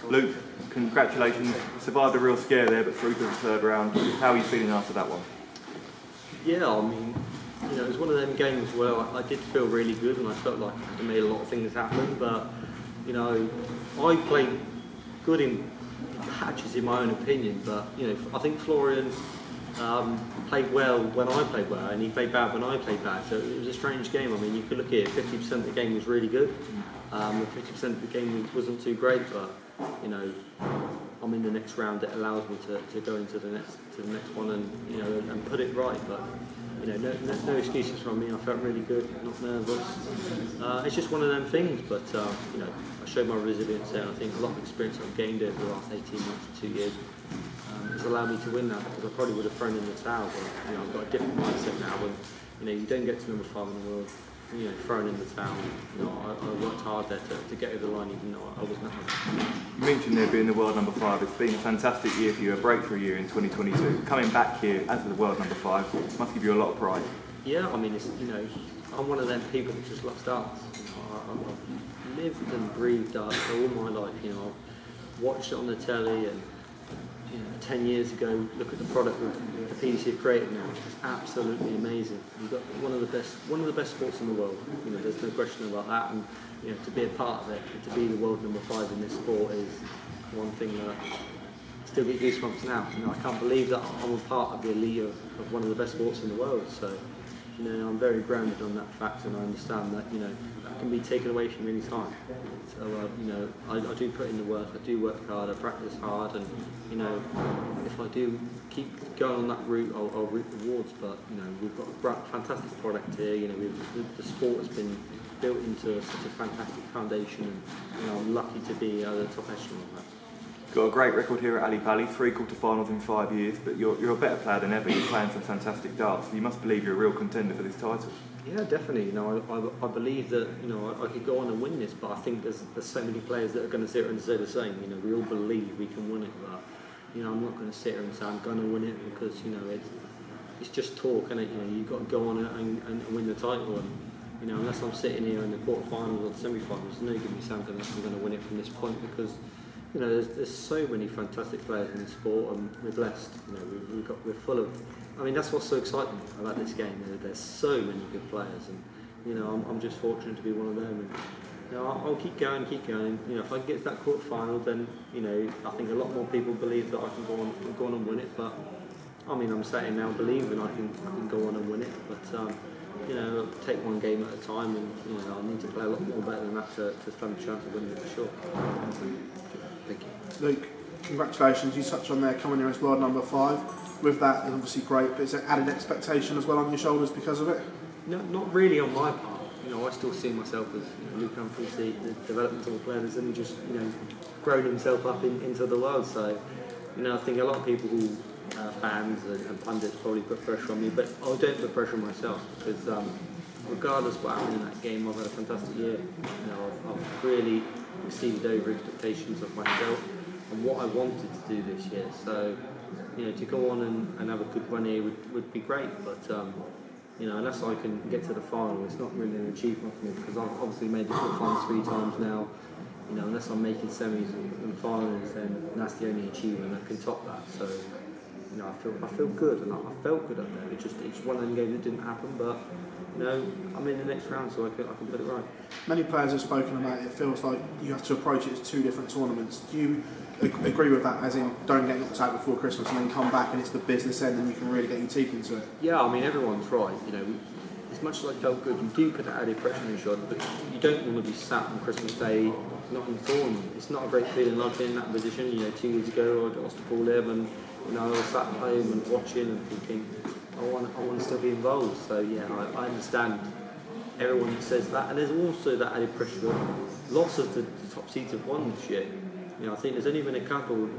Luke, congratulations. Survived a real scare there, but through to the third round. How are you feeling after that one? Yeah, I mean, you know, it was one of them games where I did feel really good and I felt like I made a lot of things happen, but, you know, I played good in patches in my own opinion, but, you know, I think Florian played well when I played well, and he played bad when I played bad, so it was a strange game. I mean, you could look at it, 50% of the game was really good, 50% of the game wasn't too great, but, you know, I'm in the next round. It allows me to go into the next one and, you know, and put it right. But, you know, no excuses from me. I felt really good, not nervous. It's just one of them things. But you know, I showed my resilience there. And I think a lot of experience I've gained over the last 18 months to 2 years has allowed me to win that. Because I probably would have thrown in the towel. But, you know, I've got a different mindset now. When, you know, you don't get to number 5 in the world, you know, thrown in the towel. You know, I worked hard there to get over the line, even though I wasn't happy. You mentioned there being the world number 5. It's been a fantastic year for you, a breakthrough year in 2022. Coming back here as the world number 5 must give you a lot of pride. Yeah, I mean, it's, you know, I'm one of them people that just loves darts. You know, I've lived and breathed darts all my life. You know, I've watched it on the telly, and, you know, 10 years ago, look at the product that the PDC have created now. It's absolutely amazing. You've got one of the best sports in the world. You know, there's no question about that. And, you know, to be a part of it, to be the world number 5 in this sport is one thing that I still get goosebumps now. You know, I can't believe that I'm a part of the elite of one of the best sports in the world. So, you know, I'm very grounded on that fact, and I understand that, you know, that can be taken away from any time. So, you know, I do put in the work, I do work hard, I practice hard, and, you know, if I do keep going on that route, I'll reap rewards. But, you know, we've got a fantastic product here. You know, the sport has been built into such a fantastic foundation, and, you know, I'm lucky to be at the top echelon of that. Got a great record here at Ali Pali, 3 quarter-finals in 5 years, but you're a better player than ever. You're playing some fantastic darts. You must believe you're a real contender for this title. Yeah, definitely. You know, I believe that, you know, I could go on and win this, but I think there's so many players that are going to sit here and say the same. You know, we all believe we can win it, but, you know, I'm not going to sit here and say I'm going to win it, because, you know, it's just talk, isn't it? You know, you've got to go on and win the title, and, you know, unless I'm sitting here in the quarterfinals or the semi-finals, no good me saying I'm going to win it from this point, because, you know, there's so many fantastic players in the sport, and we're blessed. You know, we're full of. I mean, that's what's so exciting about this game. There's so many good players, and, you know, I'm just fortunate to be one of them. And, you know, I'll keep going. You know, if I can get to that quarter final, then, you know, I think a lot more people believe that I can go on and win it. But, I mean, I'm saying now, believing I can go on and win it. But, you know, take one game at a time, and, you know, I need to play a lot more better than that to stand a chance of winning it for sure. Thank you. Luke, congratulations. You touched on there coming here as world number 5. With that, it's obviously great, but is there added expectation as well on your shoulders because of it? No, not really on my part. You know, I still see myself as, you know, Luke Humphries, the developmental player that's only just, you know, grown himself up into the world. So, you know, I think a lot of people who fans and pundits probably put pressure on me, but I don't put pressure on myself, because regardless of what happened in that game, I've had a fantastic year. You know, I've really exceeded over expectations of myself and what I wanted to do this year. So, you know, to go on and have a good run here would be great, but, you know, unless I can get to the final, it's not really an achievement for me, because I've obviously made the quarterfinals 3 times now. You know, unless I'm making semis and finals, then that's the only achievement that can top that. So, you know, I feel good, and I felt good up there. It's one of them games that didn't happen, but, you know, I'm in the next round, so I can put it right. Many players have spoken about it. It feels like you have to approach it as 2 different tournaments. Do you agree with that, as in don't get knocked out before Christmas and then come back and it's the business end and you can really get your teeth into it? Yeah, I mean, everyone's right. You know, as much as I felt good, you do put that added pressure on your shoulder, but you don't want to be sat on Christmas Day not in the tournament. It's not a great feeling. I've been in that position. You know, 2 years ago I lost to Paul Lim, and, you know, I was sat at home and watching and thinking, I want to still be involved. So yeah, I understand everyone that says that, and there's also that added pressure. Lots of the top seeds have won this year. You know, I think there's only been a couple,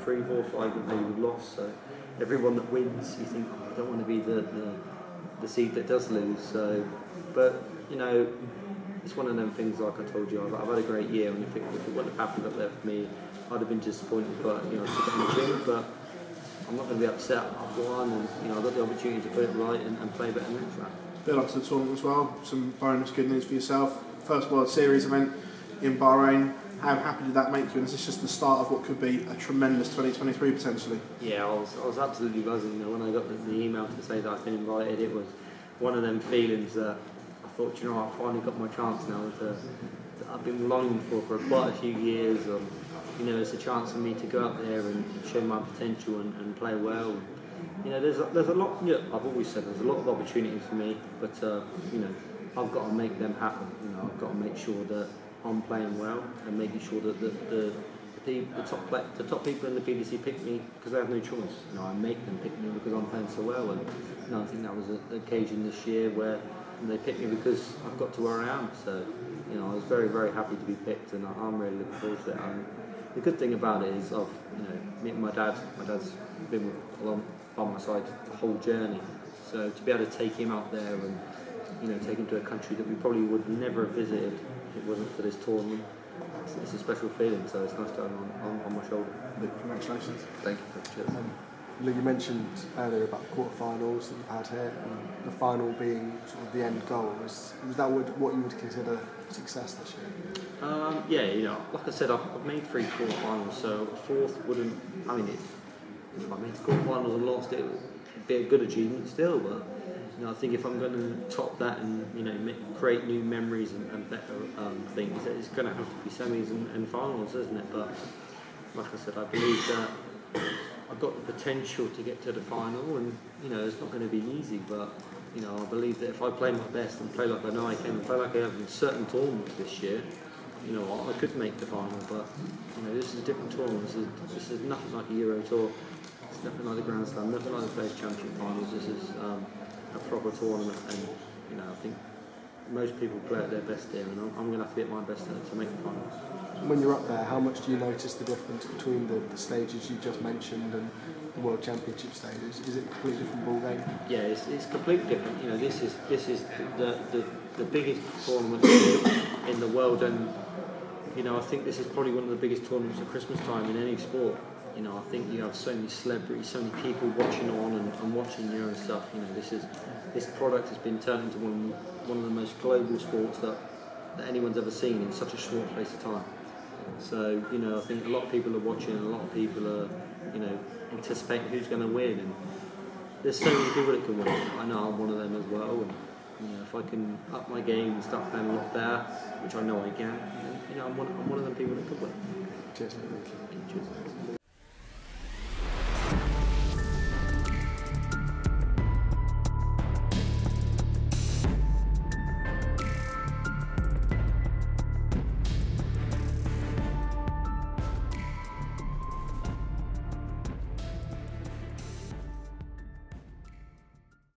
3, 4, 5 that maybe we've lost. So everyone that wins, you think, oh, I don't want to be the seed that does lose. So, but, you know, it's one of them things. Like I told you, I've had a great year, and if it wouldn't have happened up there for me, I'd have been disappointed. But, you know, I took it in the chin, but I'm not going to be upset. I've won, and, you know, I've got the opportunity to put it right and play better than that. Build up to the tournament as well. Some bonus good news for yourself. First World Series event in Bahrain. How happy did that make you? And is this just the start of what could be a tremendous 2023 potentially? Yeah, I was absolutely buzzing. You know, when I got the email to say that I've been invited, it was one of them feelings that I thought, you know, I finally got my chance now. I've been longing for quite a few years. You know, it's a chance for me to go out there and show my potential and play well. You know, there's a lot. You know, I've always said there's a lot of opportunities for me, but you know, I've got to make them happen. You know, I've got to make sure that I'm playing well and making sure that the top people in the PDC pick me because they have no choice. You know, I make them pick me because I'm playing so well. And you know, I think that was an occasion this year where they picked me because I've got to where I am. So you know, I was very, very happy to be picked, and I'm really looking forward to it. The good thing about it is I've, you know, meeting my dad. My dad's been along by my side the whole journey. So to be able to take him out there and, you know, take him to a country that we probably would never have visited if it wasn't for this tournament, it's a special feeling. So it's nice to have him on my shoulder. Congratulations. Thank you. Cheers. You mentioned earlier about the quarterfinals that you've had here, and the final being sort of the end goal. Was that what you would consider success this year? Yeah, you know, like I said, I've made 3 quarterfinals, so a fourth wouldn't. I mean, if I made the quarterfinals and lost it, would be a good achievement still. But you know, I think if I'm going to top that and, you know, create new memories and better things, it's going to have to be semis and finals, isn't it? But like I said, I believe that I've got the potential to get to the final, and you know, it's not going to be easy, but you know, I believe that if I play my best and play like I know I can, and play like I have in certain tournaments this year, you know, I could make the final. But you know, this is a different tournament. This is nothing like a Euro Tour. It's nothing like the Grand Slam. Nothing like the Players Championship finals. This is a proper tournament, and you know, I think most people play at their best here, and I'm going to have to be at my best to make the final. When you're up there, how much do you notice the difference between the stages you just mentioned and the World Championship stages? Is it a completely different ball game? Yeah, it's completely different. You know, this is the biggest tournament in the world, and you know, I think this is probably one of the biggest tournaments at Christmas time in any sport. You know, I think you have so many celebrities, so many people watching on and watching you and stuff. You know, this product has been turned into one of the most global sports that anyone's ever seen in such a short space of time. So, you know, I think a lot of people are watching, and a lot of people are, you know, anticipating who's going to win. And there's so many people that can win. I know I'm one of them as well. And you know, if I can up my game and start playing a lot better, which I know I can, you know, I'm one of them people that could win. Cheers. Cheers.